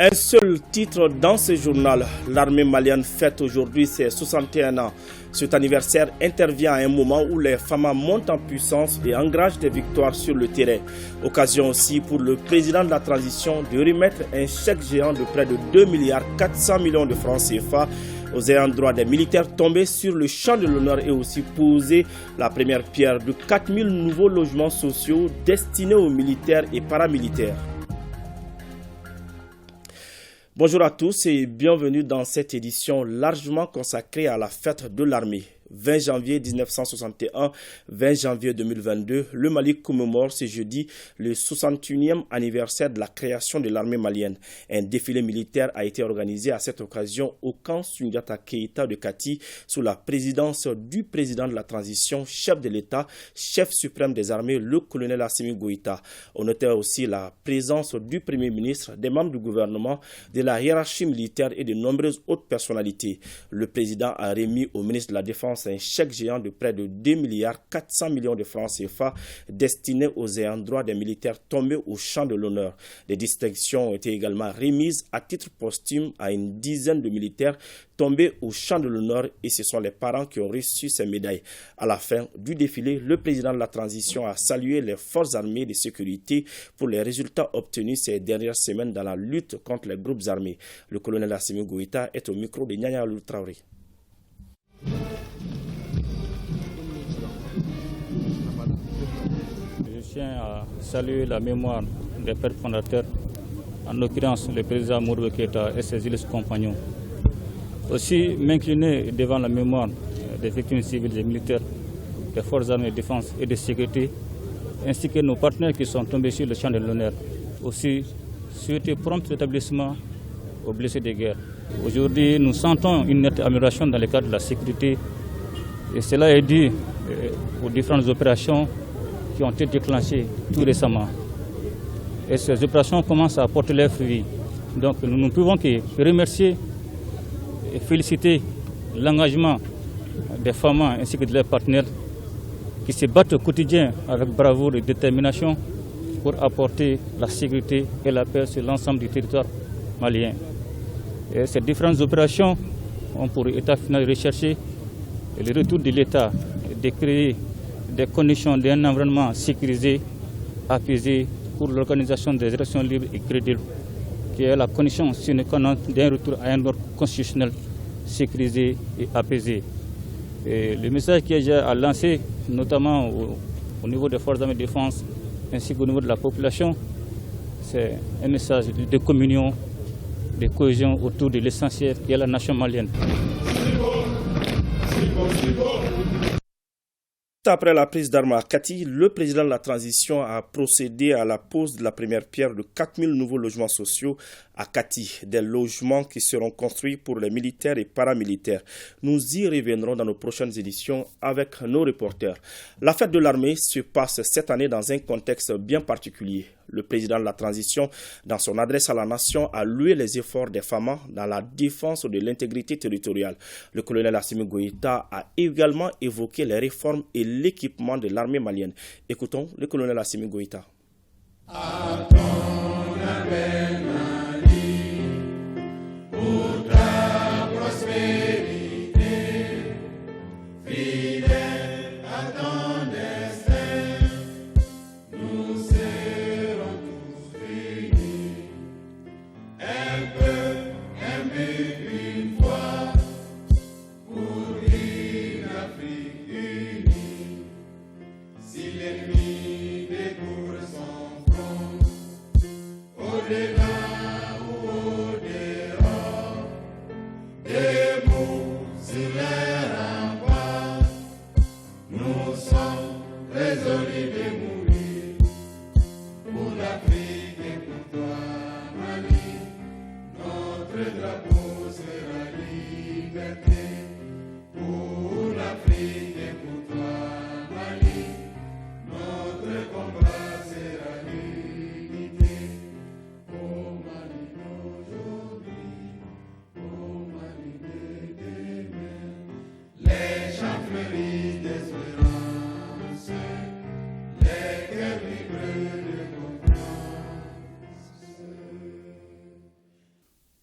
Un seul titre dans ce journal. L'armée malienne fête aujourd'hui ses 61 ans. Cet anniversaire intervient à un moment où les FAMA montent en puissance et engrangent des victoires sur le terrain. Occasion aussi pour le président de la transition de remettre un chèque géant de près de 2,4 milliards de francs CFA aux ayants droit des militaires tombés sur le champ de l'honneur et aussi poser la première pierre de 4000 nouveaux logements sociaux destinés aux militaires et paramilitaires. Bonjour à tous et bienvenue dans cette édition largement consacrée à la fête de l'armée. 20 janvier 1961, 20 janvier 2022, le Mali commémore ce jeudi le 61e anniversaire de la création de l'armée malienne. Un défilé militaire a été organisé à cette occasion au camp Sundiata Keïta de Kati sous la présidence du président de la transition, chef de l'État, chef suprême des armées, le colonel Assimi Goïta. On notait aussi la présence du Premier ministre, des membres du gouvernement, de la hiérarchie militaire et de nombreuses autres personnalités. Le président a remis au ministre de la Défense un chèque géant de près de 2,4 milliards de francs CFA destiné aux ayants droit des militaires tombés au champ de l'honneur. Des distinctions ont été également remises à titre posthume à une dizaine de militaires tombés au champ de l'honneur et ce sont les parents qui ont reçu ces médailles. À la fin du défilé, le président de la transition a salué les forces armées de sécurité pour les résultats obtenus ces dernières semaines dans la lutte contre les groupes armés. Le colonel Assimi Goïta est au micro de Nyanya Alou Traoré. Je tiens à saluer la mémoire des pères fondateurs, en l'occurrence le président Modibo Keïta et ses illustres compagnons. Aussi m'incliner devant la mémoire des victimes civiles et militaires, des forces armées de défense et de sécurité, ainsi que nos partenaires qui sont tombés sur le champ de l'honneur. Aussi souhaiter prompt rétablissement aux blessés de guerre. Aujourd'hui, nous sentons une nette amélioration dans le cadre de la sécurité et cela est dû aux différentes opérations qui ont été déclenchées tout récemment. Et ces opérations commencent à porter leurs fruits. Donc nous ne pouvons que remercier et féliciter l'engagement des femmes ainsi que de leurs partenaires qui se battent au quotidien avec bravoure et détermination pour apporter la sécurité et la paix sur l'ensemble du territoire malien. Et ces différentes opérations ont pour état final recherché le retour de l'État, de créer des conditions d'un environnement sécurisé, apaisé pour l'organisation des élections libres et crédibles, qui est la condition sine qua non d'un retour à un ordre constitutionnel sécurisé et apaisé. Et le message qui est déjà à lancer, notamment au niveau des forces armées de défense ainsi qu'au niveau de la population, c'est un message de communion, de cohésion autour de l'essentiel qui est la nation malienne. Après la prise d'armes à Kati, le président de la transition a procédé à la pose de la première pierre de 4000 nouveaux logements sociaux à Kati, des logements qui seront construits pour les militaires et paramilitaires. Nous y reviendrons dans nos prochaines éditions avec nos reporters. La fête de l'armée se passe cette année dans un contexte bien particulier. Le président de la transition, dans son adresse à la nation, a loué les efforts des FAMA dans la défense de l'intégrité territoriale. Le colonel Assimi Goïta a également évoqué les réformes et l'équipement de l'armée malienne. Écoutons le colonel Assimi Goïta. Oh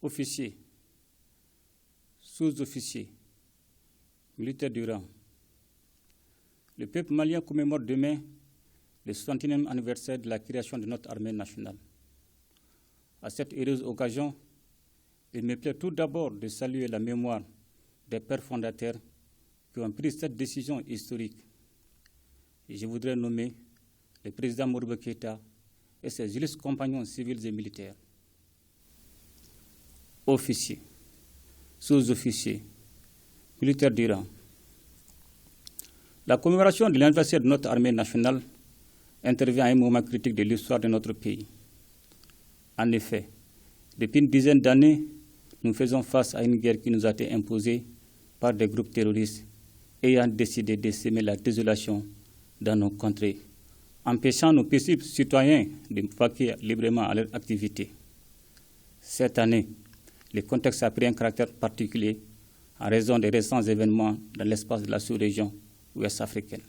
officiers, sous-officiers, militaires du rang. Le peuple malien commémore demain le 61e anniversaire de la création de notre armée nationale. À cette heureuse occasion, il me plaît tout d'abord de saluer la mémoire des pères fondateurs qui ont pris cette décision historique. Et je voudrais nommer le président Modibo Keïta et ses illustres compagnons civils et militaires. Officiers, sous-officiers, militaires du rang. La commémoration de l'anniversaire de notre armée nationale intervient à un moment critique de l'histoire de notre pays. En effet, depuis une dizaine d'années, nous faisons face à une guerre qui nous a été imposée par des groupes terroristes ayant décidé de semer la désolation dans nos contrées, empêchant nos paisibles citoyens de vaquer librement à leur activité. Cette année, le contexte a pris un caractère particulier en raison des récents événements dans l'espace de la sous-région ouest africaine.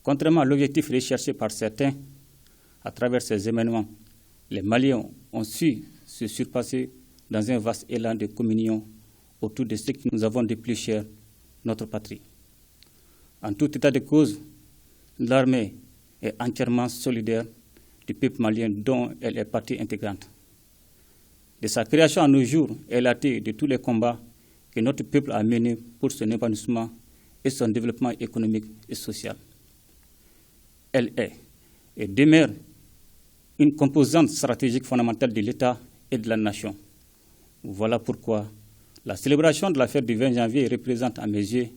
Contrairement à l'objectif recherché par certains, à travers ces événements, les Maliens ont su se surpasser dans un vaste élan de communion autour de ce que nous avons de plus cher, notre patrie. En tout état de cause, l'armée est entièrement solidaire du peuple malien dont elle est partie intégrante. De sa création à nos jours, elle a été de tous les combats que notre peuple a menés pour son épanouissement et son développement économique et social. Elle est et demeure une composante stratégique fondamentale de l'État et de la nation. Voilà pourquoi la célébration de la fête du 20 janvier représente à mes yeux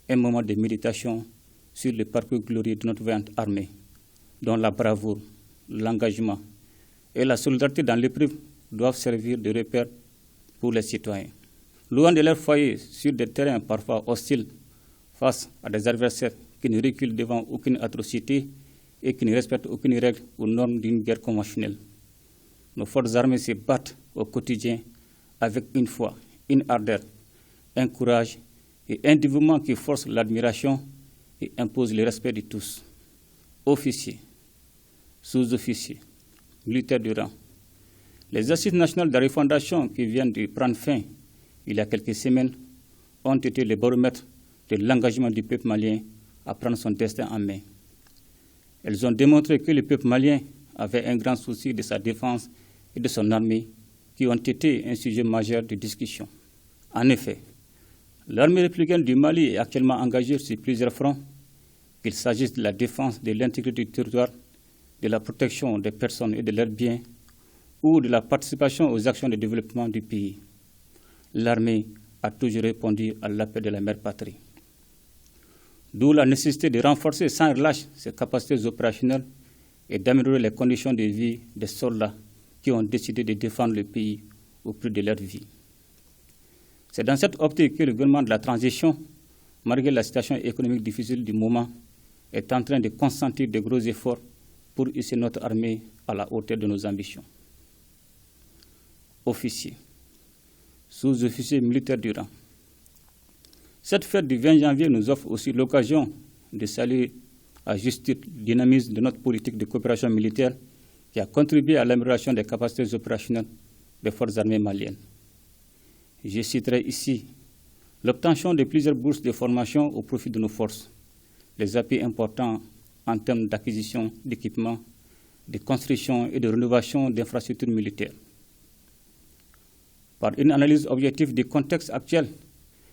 un moment de méditation sur le parcours glorieux de notre vaillante armée, dont la bravoure, l'engagement et la solidarité dans l'épreuve doivent servir de repère pour les citoyens. Loin de leur foyer sur des terrains parfois hostiles face à des adversaires qui ne reculent devant aucune atrocité et qui ne respectent aucune règle ou norme d'une guerre conventionnelle. Nos forces armées se battent au quotidien avec une foi, une ardeur, un courage et un dévouement qui force l'admiration et impose le respect de tous. Officiers, sous-officiers, militaires du rang. Les assises nationales de la refondation qui viennent de prendre fin il y a quelques semaines ont été le baromètre de l'engagement du peuple malien à prendre son destin en main. Elles ont démontré que le peuple malien avait un grand souci de sa défense et de son armée, qui ont été un sujet majeur de discussion. En effet, l'armée républicaine du Mali est actuellement engagée sur plusieurs fronts, qu'il s'agisse de la défense de l'intégrité du territoire, de la protection des personnes et de leurs biens, ou de la participation aux actions de développement du pays. L'armée a toujours répondu à l'appel de la mère patrie. D'où la nécessité de renforcer sans relâche ses capacités opérationnelles et d'améliorer les conditions de vie des soldats qui ont décidé de défendre le pays au prix de leur vie. C'est dans cette optique que le gouvernement de la transition, malgré la situation économique difficile du moment, est en train de consentir de gros efforts pour hisser notre armée à la hauteur de nos ambitions. Officiers, sous-officiers militaires du rang. Cette fête du 20 janvier nous offre aussi l'occasion de saluer à juste titre le dynamisme de notre politique de coopération militaire qui a contribué à l'amélioration des capacités opérationnelles des forces armées maliennes. Je citerai ici l'obtention de plusieurs bourses de formation au profit de nos forces, les appuis importants en termes d'acquisition d'équipements, de construction et de rénovation d'infrastructures militaires. Par une analyse objective du contexte actuel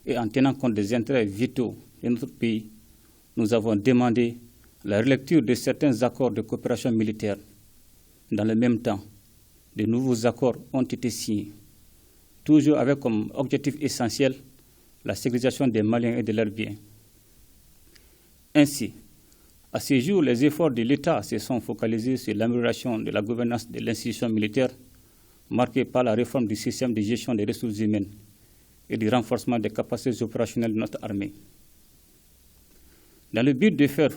et en tenant compte des intérêts vitaux de notre pays, nous avons demandé la relecture de certains accords de coopération militaire. Dans le même temps, de nouveaux accords ont été signés, toujours avec comme objectif essentiel la sécurisation des Maliens et de leurs biens. Ainsi, à ce jour, les efforts de l'État se sont focalisés sur l'amélioration de la gouvernance de l'institution militaire, marquée par la réforme du système de gestion des ressources humaines et du renforcement des capacités opérationnelles de notre armée. Dans le but de faire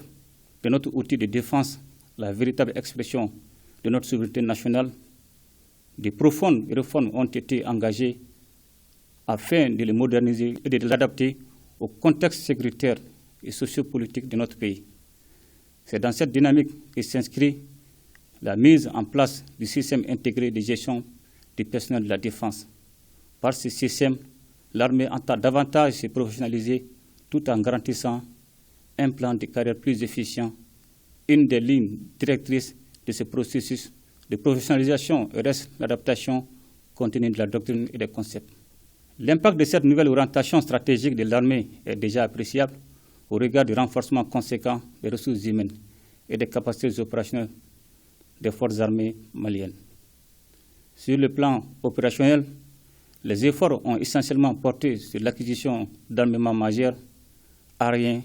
de notre outil de défense la véritable expression de notre souveraineté nationale, de profondes réformes ont été engagées afin de le moderniser et de l'adapter au contexte sécuritaire et sociopolitique de notre pays. C'est dans cette dynamique que s'inscrit la mise en place du système intégré de gestion du personnel de la défense. Par ce système, l'armée entend davantage se professionnaliser tout en garantissant un plan de carrière plus efficient. Une des lignes directrices de ce processus de professionnalisation reste l'adaptation contenue de la doctrine et des concepts. L'impact de cette nouvelle orientation stratégique de l'armée est déjà appréciable au regard du renforcement conséquent des ressources humaines et des capacités opérationnelles des forces armées maliennes. Sur le plan opérationnel, les efforts ont essentiellement porté sur l'acquisition d'armements majeurs, aériens,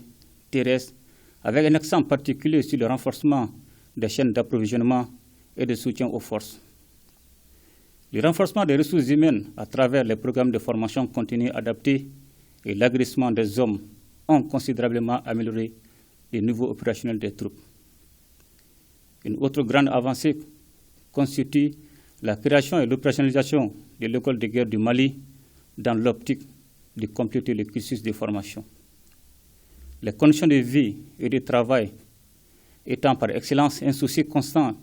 terrestres, avec un accent particulier sur le renforcement des chaînes d'approvisionnement et de soutien aux forces. Le renforcement des ressources humaines à travers les programmes de formation continue adaptés et l'agrégement des hommes ont considérablement amélioré le niveau opérationnel des troupes. Une autre grande avancée constitue la création et l'opérationnalisation de l'école de guerre du Mali dans l'optique de compléter le cursus de formation. Les conditions de vie et de travail étant par excellence un souci constant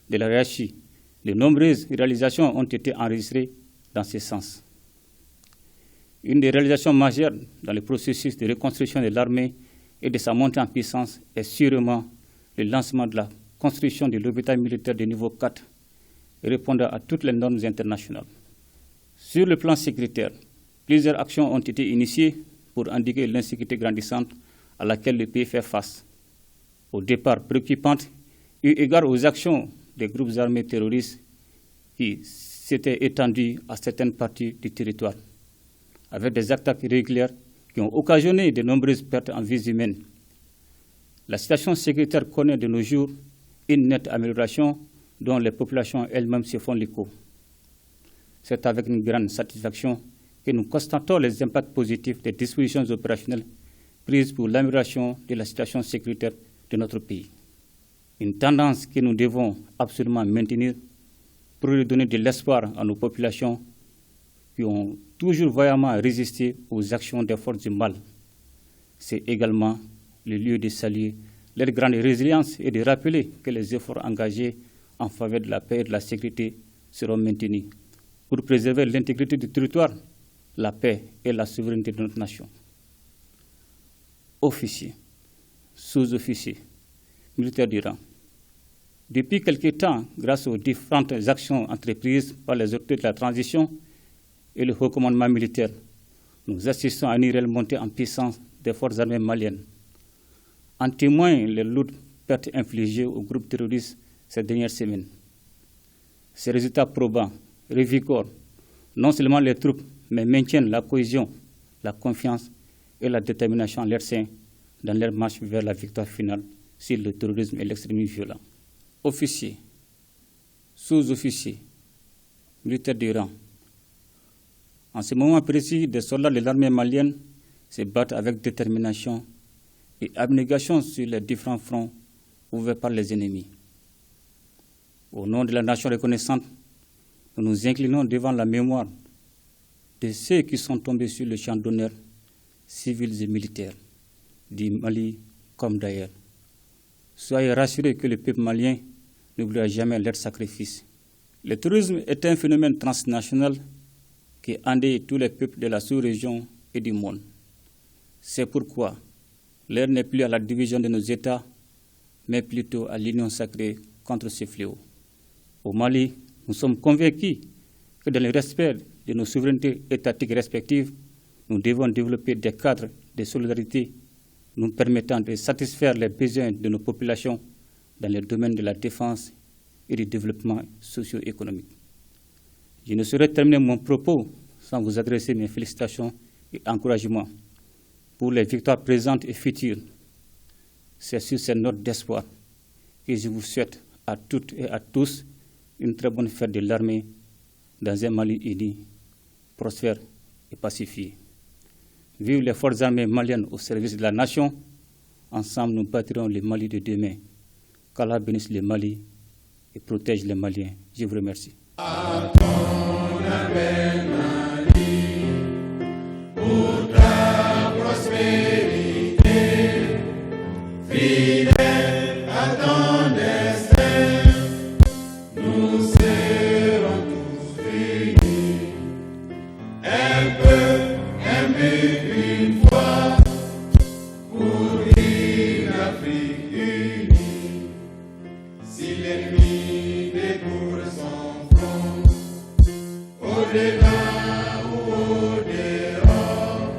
de la hiérarchie, de nombreuses réalisations ont été enregistrées dans ce sens. Une des réalisations majeures dans le processus de reconstruction de l'armée et de sa montée en puissance est sûrement le lancement de la construction de l'hôpital militaire de niveau 4, répondant à toutes les normes internationales. Sur le plan sécuritaire, plusieurs actions ont été initiées pour endiguer l'insécurité grandissante à laquelle le pays fait face. Au départ préoccupante, eu égard aux actions des groupes armés terroristes qui s'étaient étendus à certaines parties du territoire, avec des attaques régulières qui ont occasionné de nombreuses pertes en vies humaines. La situation sécuritaire connaît de nos jours une nette amélioration dont les populations elles-mêmes se font l'écho. C'est avec une grande satisfaction que nous constatons les impacts positifs des dispositions opérationnelles prises pour l'amélioration de la situation sécuritaire de notre pays. Une tendance que nous devons absolument maintenir pour redonner de l'espoir à nos populations qui ont toujours vaillamment résisté aux actions des forces du mal. C'est également le lieu de saluer leur grande résilience et de rappeler que les efforts engagés en faveur de la paix et de la sécurité seront maintenus pour préserver l'intégrité du territoire, la paix et la souveraineté de notre nation. Officiers, sous-officiers, militaires du rang. Depuis quelque temps, grâce aux différentes actions entreprises par les autorités de la transition et le haut commandement militaire, nous assistons à une réelle montée en puissance des forces armées maliennes. En témoignent les lourdes pertes infligées aux groupes terroristes ces dernières semaines. Ces résultats probants revigorent non seulement les troupes, mais maintiennent la cohésion, la confiance et la détermination en leur sein dans leur marche vers la victoire finale sur le terrorisme et l'extrémisme violent. Officiers, sous-officiers, militaires du rang. En ce moment précis, des soldats de l'armée malienne se battent avec détermination et abnégation sur les différents fronts ouverts par les ennemis. Au nom de la nation reconnaissante, nous nous inclinons devant la mémoire de ceux qui sont tombés sur le champ d'honneur, civils et militaires, du Mali comme d'ailleurs. Soyez rassurés que le peuple malien n'oubliera jamais leur sacrifice. Le terrorisme est un phénomène transnational qui endeuille tous les peuples de la sous-région et du monde. C'est pourquoi l'heure n'est plus à la division de nos États, mais plutôt à l'union sacrée contre ce fléau. Au Mali, nous sommes convaincus que dans le respect de nos souverainetés étatiques respectives, nous devons développer des cadres de solidarité nous permettant de satisfaire les besoins de nos populations dans le domaine de la défense et du développement socio-économique. Je ne saurais terminer mon propos sans vous adresser mes félicitations et encouragements pour les victoires présentes et futures. C'est sur cette note d'espoir que je vous souhaite à toutes et à tous une très bonne fête de l'armée dans un Mali uni, prospère et pacifié. Vive les forces armées maliennes au service de la nation. Ensemble, nous bâtirons le Mali de demain. Qu'Allah bénisse le Mali et protège les Maliens. Je vous remercie. Pour ta prospérité, fidèle à ton destin, nous serons tous fidèles. l'ennemi découvre son front. Au-delà ou au-dehors,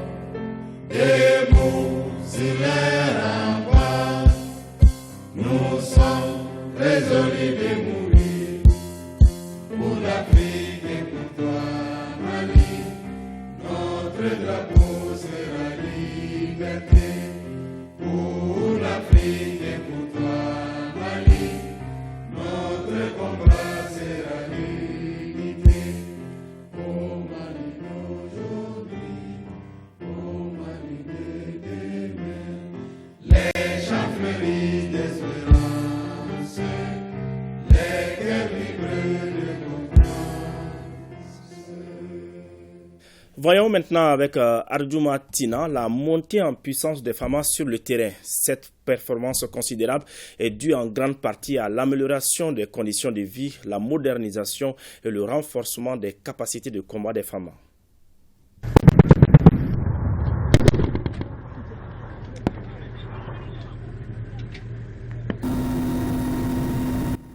des mots sur les remparts, nous sommes résolus de mourir pour l'Afrique et pour toi, Mali. Notre drapeau sera liberté pour l'Afrique et pour toi, Mali. Notre combat sera l'unité. Au Mali d'aujourd'hui, au Mali de demain, les chants fleurissent d'espérance, les cœurs vibrent de confiance. Voyons maintenant avec Arjuma Tina la montée en puissance des FAMA sur le terrain. Cette performance considérable est due en grande partie à l'amélioration des conditions de vie, la modernisation et le renforcement des capacités de combat des FAMA.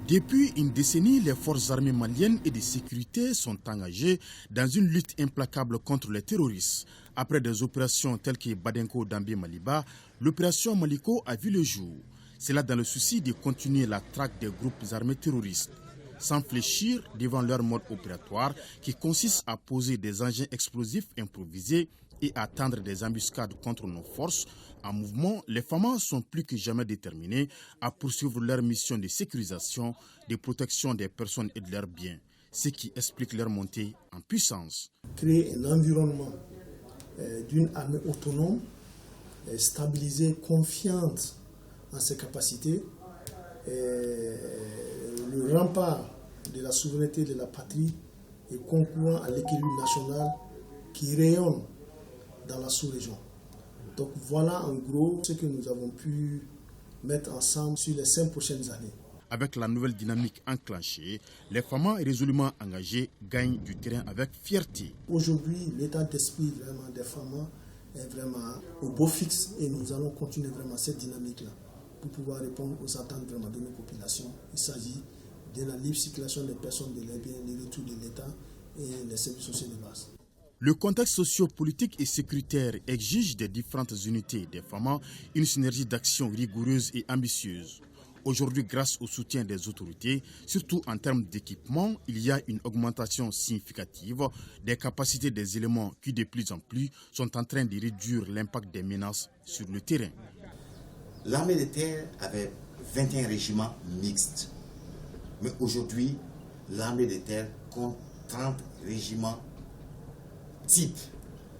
Depuis une décennie, les forces armées maliennes et de sécurité sont engagées dans une lutte implacable contre les terroristes. Après des opérations telles que Badenko, Dambé, Maliba, l'opération Maliko a vu le jour. C'est là dans le souci de continuer la traque des groupes armés terroristes, sans fléchir devant leur mode opératoire qui consiste à poser des engins explosifs improvisés et à tendre des embuscades contre nos forces. En mouvement, les FAMA sont plus que jamais déterminés à poursuivre leur mission de sécurisation, de protection des personnes et de leurs biens, ce qui explique leur montée en puissance. Créer un environnement d'une armée autonome, stabilisée, confiante en ses capacités, le rempart de la souveraineté de la patrie et concourant à l'équilibre national qui rayonne dans la sous-région. Donc voilà en gros ce que nous avons pu mettre ensemble sur les 5 prochaines années. Avec la nouvelle dynamique enclenchée, les FAMA résolument engagés gagnent du terrain avec fierté. Aujourd'hui, l'état d'esprit vraiment des FAMA est vraiment au beau fixe et nous allons continuer vraiment cette dynamique-là pour pouvoir répondre aux attentes vraiment de nos populations. Il s'agit de la libre circulation des personnes, de leurs biens, le retour de l'État et les services sociaux de base. Le contexte socio-politique et sécuritaire exige des différentes unités des FAMA une synergie d'action rigoureuse et ambitieuse. Aujourd'hui, grâce au soutien des autorités, surtout en termes d'équipement, il y a une augmentation significative des capacités des éléments qui de plus en plus sont en train de réduire l'impact des menaces sur le terrain. L'armée de terre avait 21 régiments mixtes. Mais aujourd'hui, l'armée de terre compte 30 régiments types,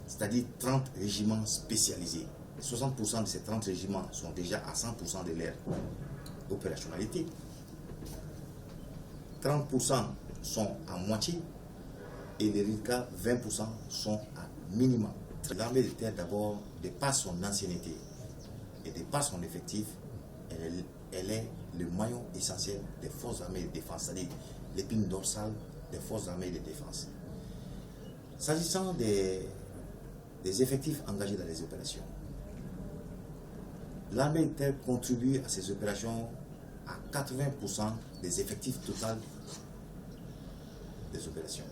c'est-à-dire 30 régiments spécialisés. 60% de ces 30 régiments sont déjà à 100% de leur opérationnalité. 30% sont à moitié et les RICA, 20% sont à minimum. L'armée de terre, d'abord, de par son ancienneté et de par son effectif, elle est le maillon essentiel des forces armées de défense, c'est-à-dire l'épine dorsale des forces armées de défense. S'agissant des effectifs engagés dans les opérations, l'armée de terre contribue à ces opérations à 80% des effectifs total des opérations.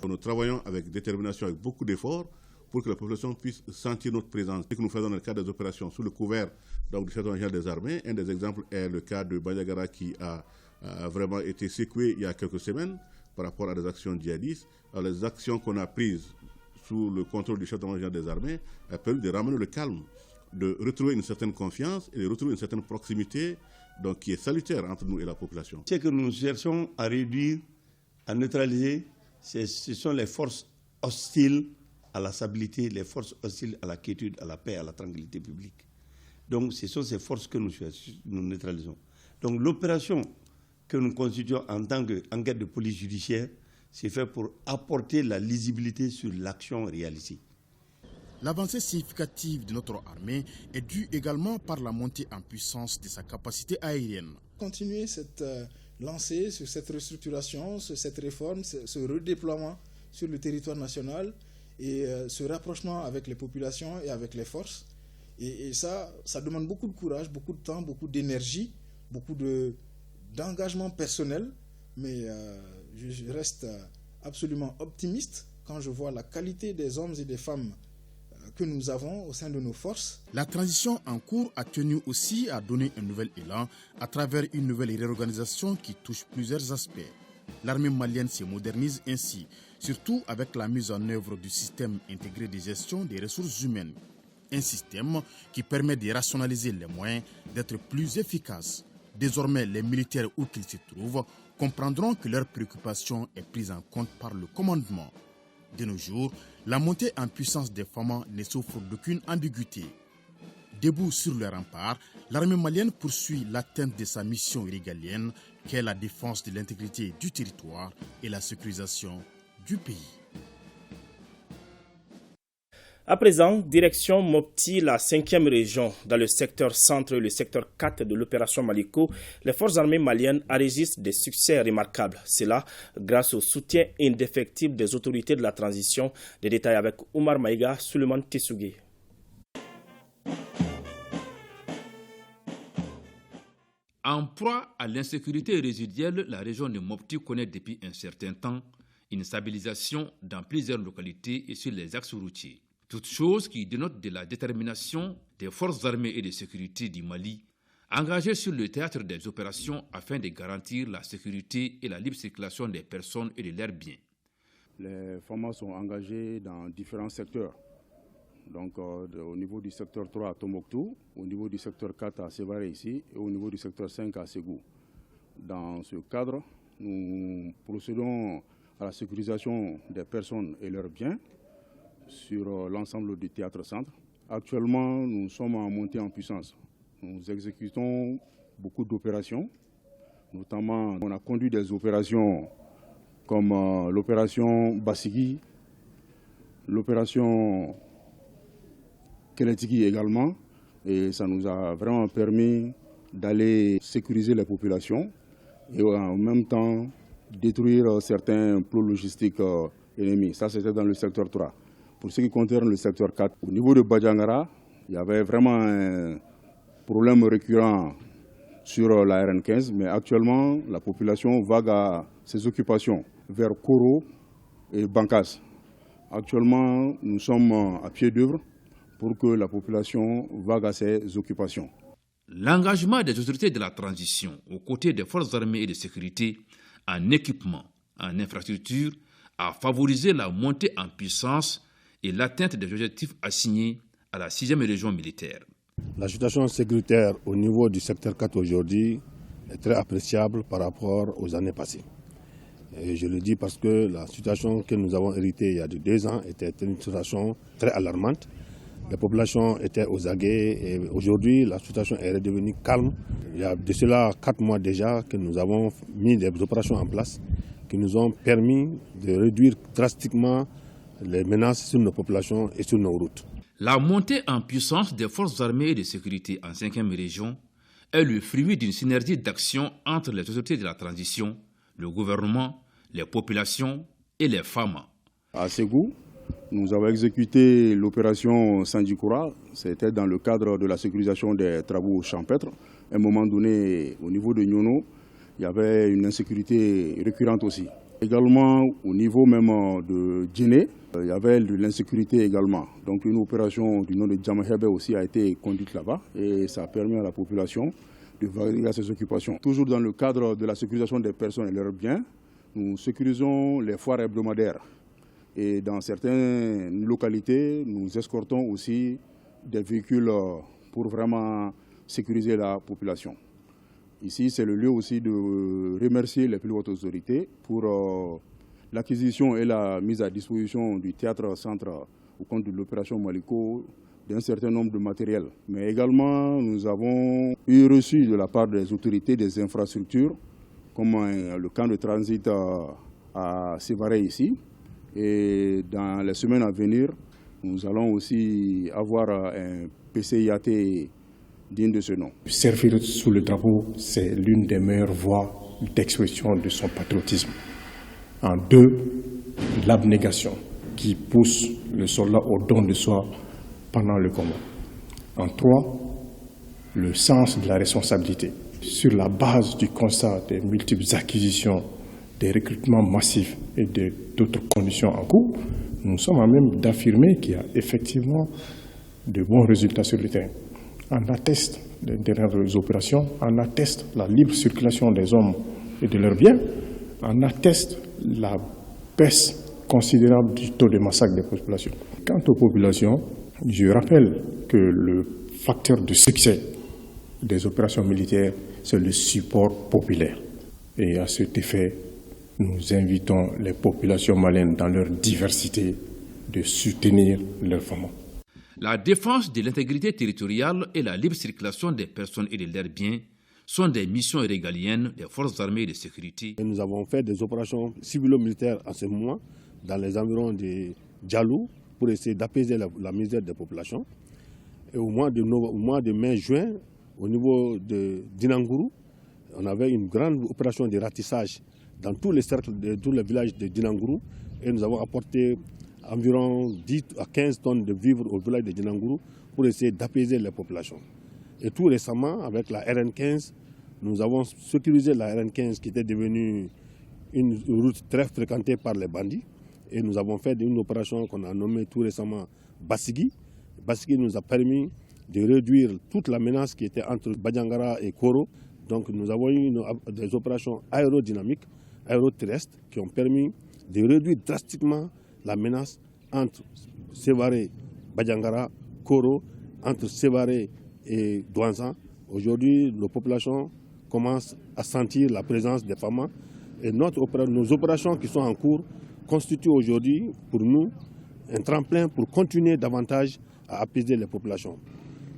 Nous travaillons avec détermination, avec beaucoup d'efforts, pour que la population puisse sentir notre présence. Ce que nous faisons dans le cadre des opérations sous le couvert du secrétaire général des armées. Un des exemples est le cas de Bandiagara qui a vraiment été secoué il y a quelques semaines par rapport à des actions djihadistes. Alors, les actions qu'on a prises sous le contrôle du chef d'état-major des armées a permis de ramener le calme, de retrouver une certaine confiance et de retrouver une certaine proximité donc, qui est salutaire entre nous et la population. Ce que nous cherchons à réduire, à neutraliser, ce sont les forces hostiles à la stabilité, les forces hostiles à la quiétude, à la paix, à la tranquillité publique. Donc ce sont ces forces que nous neutralisons. Donc l'opération que nous constituons en tant qu'enquête de police judiciaire, c'est fait pour apporter la lisibilité sur l'action réalisée. L'avancée significative de notre armée est due également par la montée en puissance de sa capacité aérienne. Continuer cette lancée sur cette restructuration, sur cette réforme, ce redéploiement sur le territoire national et ce rapprochement avec les populations et avec les forces. Et ça demande beaucoup de courage, beaucoup de temps, beaucoup d'énergie, beaucoup d'engagement personnel, mais je reste absolument optimiste quand je vois la qualité des hommes et des femmes que nous avons au sein de nos forces. La transition en cours a tenu aussi à donner un nouvel élan à travers une nouvelle réorganisation qui touche plusieurs aspects. L'armée malienne se modernise ainsi, surtout avec la mise en œuvre du système intégré de gestion des ressources humaines. Un système qui permet de rationaliser les moyens, d'être plus efficace. Désormais, les militaires, où qu'ils se trouvent, comprendront que leur préoccupation est prise en compte par le commandement. De nos jours, la montée en puissance des FAMA ne souffre d'aucune ambiguïté. Debout sur le rempart, l'armée malienne poursuit l'atteinte de sa mission régalienne, qui est la défense de l'intégrité du territoire et la sécurisation du pays. À présent, direction Mopti, la 5e région, dans le secteur centre et le secteur 4 de l'opération Maliko, les forces armées maliennes enregistrent des succès remarquables. Cela grâce au soutien indéfectible des autorités de la transition. Des détails avec Oumar Maïga, Suleiman Tessougué. En proie à l'insécurité résiduelle, la région de Mopti connaît depuis un certain temps une stabilisation dans plusieurs localités et sur les axes routiers. Toute chose qui dénote de la détermination des forces armées et de sécurité du Mali, engagées sur le théâtre des opérations afin de garantir la sécurité et la libre circulation des personnes et de leurs biens. Les FAMA sont engagés dans différents secteurs. Donc au niveau du secteur 3 à Tombouctou, au niveau du secteur 4 à Sévaré ici et au niveau du secteur 5 à Ségou. Dans ce cadre, nous procédons à la sécurisation des personnes et leurs biens sur l'ensemble du théâtre-centre. Actuellement, nous sommes en montée en puissance. Nous exécutons beaucoup d'opérations. Notamment, on a conduit des opérations comme l'opération Bassigi, l'opération Keletiki également. Et ça nous a vraiment permis d'aller sécuriser les populations et en même temps détruire certains plots logistiques ennemis. Ça, c'était dans le secteur 3. Pour ce qui concerne le secteur 4, au niveau de Badjangara, il y avait vraiment un problème récurrent sur la RN15, mais actuellement, la population vague à ses occupations vers Koro et Bankas. Actuellement, nous sommes à pied d'œuvre pour que la population vague à ses occupations. L'engagement des autorités de la transition aux côtés des forces armées et de sécurité en équipement, en infrastructure, a favorisé la montée en puissance et l'atteinte des objectifs assignés à la 6e région militaire. La situation sécuritaire au niveau du secteur 4 aujourd'hui est très appréciable par rapport aux années passées. Et je le dis parce que la situation que nous avons héritée il y a 2 ans était une situation très alarmante. La population était aux aguets et aujourd'hui la situation est redevenue calme. Il y a de cela 4 mois déjà que nous avons mis des opérations en place qui nous ont permis de réduire drastiquement les menaces sur nos populations et sur nos routes. La montée en puissance des forces armées et de sécurité en 5e région est le fruit d'une synergie d'action entre les autorités de la transition, le gouvernement, les populations et les femmes. À Ségou, nous avons exécuté l'opération Sandjikoura. C'était dans le cadre de la sécurisation des travaux champêtres. À un moment donné, au niveau de Nyono, il y avait une insécurité récurrente aussi. Également, au niveau même de Djéné, il y avait de l'insécurité également. Donc une opération du nom de Djamahebe aussi a été conduite là-bas et ça a permis à la population de vaquer à ses occupations. Toujours dans le cadre de la sécurisation des personnes et leurs biens, nous sécurisons les foires hebdomadaires. Et dans certaines localités, nous escortons aussi des véhicules pour vraiment sécuriser la population. Ici, c'est le lieu aussi de remercier les plus hautes autorités pour l'acquisition et la mise à disposition du théâtre-centre au compte de l'opération Maliko d'un certain nombre de matériels. Mais également, nous avons eu reçu de la part des autorités des infrastructures, comme le camp de transit à Sévaré ici. Et dans les semaines à venir, nous allons aussi avoir un PCIAT digne de ce nom. Servir sous le drapeau, c'est l'une des meilleures voies d'expression de son patriotisme. En 2, l'abnégation qui pousse le soldat au don de soi pendant le combat. En 3, le sens de la responsabilité Sur la base du constat des multiples acquisitions, des recrutements massifs et d'autres conditions en cours, nous sommes à même d'affirmer qu'il y a effectivement de bons résultats sur le terrain. En atteste les dernières opérations, en atteste la libre circulation des hommes et de leurs biens, en atteste la baisse considérable du taux de massacre des populations. Quant aux populations, je rappelle que le facteur de succès des opérations militaires, c'est le support populaire. Et à cet effet, nous invitons les populations maliennes dans leur diversité de soutenir leurs femmes. La défense de l'intégrité territoriale et la libre circulation des personnes et de leurs biens sont des missions régaliennes des forces armées et de sécurité. Et nous avons fait des opérations civilo-militaires en ce moment dans les environs de Djalou pour essayer d'apaiser la misère des populations. Et au mois de mai-juin, au niveau de Dinangourou, on avait une grande opération de ratissage dans tous les cercles de tous les villages de Dinangourou et nous avons apporté environ 10 à 15 tonnes de vivres au village de Dinangourou pour essayer d'apaiser les populations. Et tout récemment, avec la RN15, nous avons sécurisé la RN15 qui était devenue une route très fréquentée par les bandits. Et nous avons fait une opération qu'on a nommée tout récemment Bassigui. Bassigui nous a permis de réduire toute la menace qui était entre Badiangara et Koro. Donc nous avons eu des opérations aérodynamiques, aéroterrestres, qui ont permis de réduire drastiquement la menace entre Sévaré, Badiangara, Koro, entre Sévaré et Douanzan. Aujourd'hui, nos populations commencent à sentir la présence des FAMA et nos opérations qui sont en cours constituent aujourd'hui pour nous un tremplin pour continuer davantage à apaiser les populations.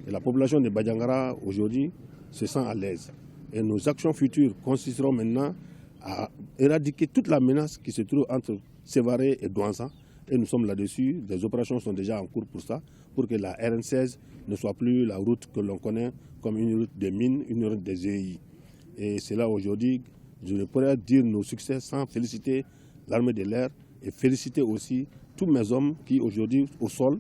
Et la population de Badiangara aujourd'hui se sent à l'aise. Et nos actions futures consisteront maintenant à éradiquer toute la menace qui se trouve entre Sévaré et Douanzan. Et nous sommes là-dessus. Des opérations sont déjà en cours pour ça, pour que la RN16 ne soit plus la route que l'on connaît comme une route des mines, une route des EI. Et c'est là aujourd'hui, je ne pourrais dire nos succès sans féliciter l'armée de l'air et féliciter aussi tous mes hommes qui aujourd'hui au sol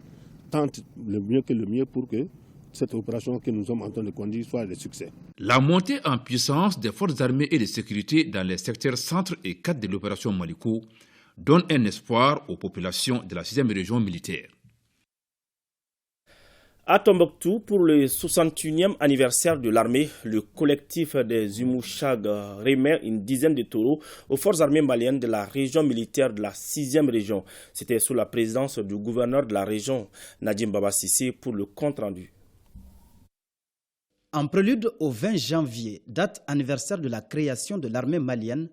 tentent le mieux que le mieux pour que cette opération que nous sommes en train de conduire soit des succès. La montée en puissance des forces armées et de sécurité dans les secteurs centre et 4 de l'opération Maliko donne un espoir aux populations de la 6e région militaire. À Tombouctou, pour le 61e anniversaire de l'armée, le collectif des Imouchag remet une dizaine de taureaux aux forces armées maliennes de la région militaire de la 6e région. C'était sous la présidence du gouverneur de la région, Nadim Baba Sissé, pour le compte-rendu. En prélude au 20 janvier, date anniversaire de la création de l'armée malienne,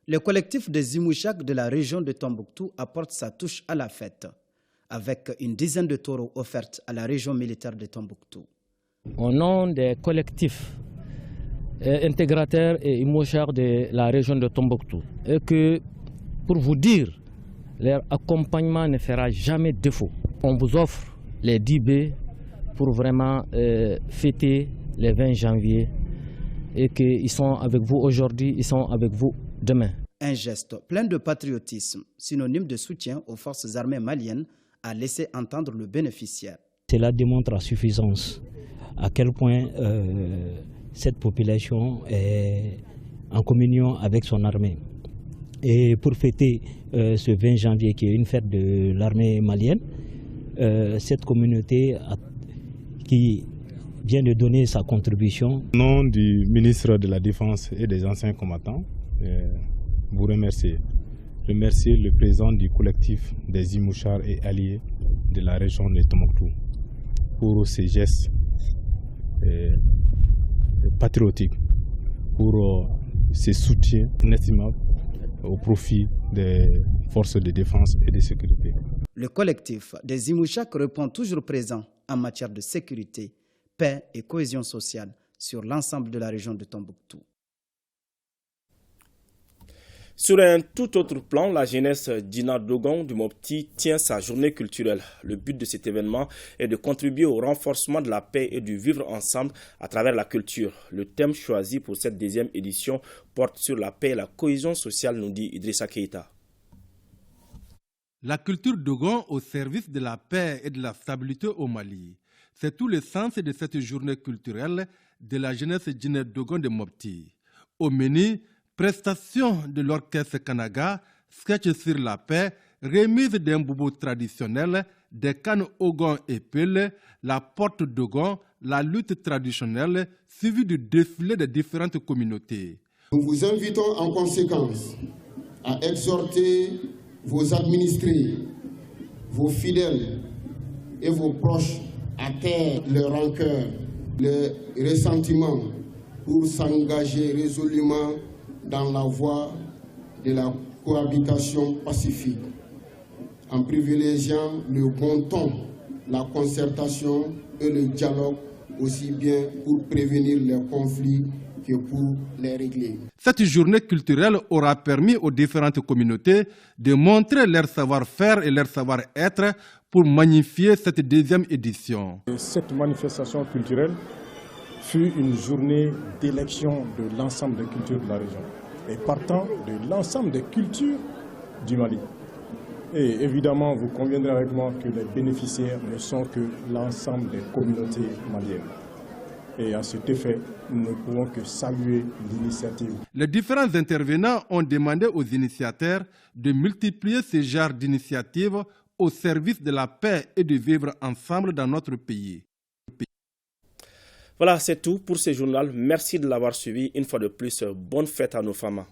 le collectif des Imouchag de la région de Tombouctou apporte sa touche à la fête, avec une dizaine de taureaux offertes à la région militaire de Tombouctou. Au nom des collectifs intégrateurs et Imouchag de la région de Tombouctou, et que, pour vous dire, leur accompagnement ne fera jamais défaut. On vous offre les 10 baies pour vraiment fêter le 20 janvier et qu'ils sont avec vous aujourd'hui, ils sont avec vous demain. Un geste plein de patriotisme, synonyme de soutien aux forces armées maliennes, a laissé entendre le bénéficiaire. Cela démontre à suffisance à quel point cette population est en communion avec son armée. Et pour fêter ce 20 janvier qui est une fête de l'armée malienne, cette communauté qui vient de donner sa contribution. Au nom du ministre de la Défense et des anciens combattants, vous remercier. Remercier le président du collectif des Imouchars et alliés de la région de Tombouctou pour ces gestes patriotiques, pour ces soutiens inestimables au profit des forces de défense et de sécurité. Le collectif des Imouchak répond toujours présent en matière de sécurité, paix et cohésion sociale sur l'ensemble de la région de Tombouctou. Sur un tout autre plan, la jeunesse d'Ina Dogon du Mopti tient sa journée culturelle. Le but de cet événement est de contribuer au renforcement de la paix et du vivre ensemble à travers la culture. Le thème choisi pour cette 2e édition porte sur la paix et la cohésion sociale, nous dit Idrissa Keïta. La culture Dogon au service de la paix et de la stabilité au Mali. C'est tout le sens de cette journée culturelle de la jeunesse Djiné Dogon de Mopti. Au menu, prestation de l'orchestre Kanaga, sketch sur la paix, remise d'un boubou traditionnel, des cannes Ogon et Pele, la porte d'Ogon, la lutte traditionnelle, suivie du défilé des différentes communautés. Nous vous invitons en conséquence à exhorter vos administrés, vos fidèles et vos proches à taire le rancœur, le ressentiment pour s'engager résolument dans la voie de la cohabitation pacifique, en privilégiant le bon ton, la concertation et le dialogue, aussi bien pour prévenir les conflits que pour les régler. Cette journée culturelle aura permis aux différentes communautés de montrer leur savoir-faire et leur savoir-être pour magnifier cette deuxième édition. Cette manifestation culturelle fut une journée d'élection de l'ensemble des cultures de la région et partant de l'ensemble des cultures du Mali. Et évidemment, vous conviendrez avec moi que les bénéficiaires ne sont que l'ensemble des communautés maliennes. Et à cet effet, nous ne pouvons que saluer l'initiative. Les différents intervenants ont demandé aux initiateurs de multiplier ce genre d'initiatives au service de la paix et de vivre ensemble dans notre pays. Voilà, c'est tout pour ce journal. Merci de l'avoir suivi. Une fois de plus, bonne fête à nos femmes.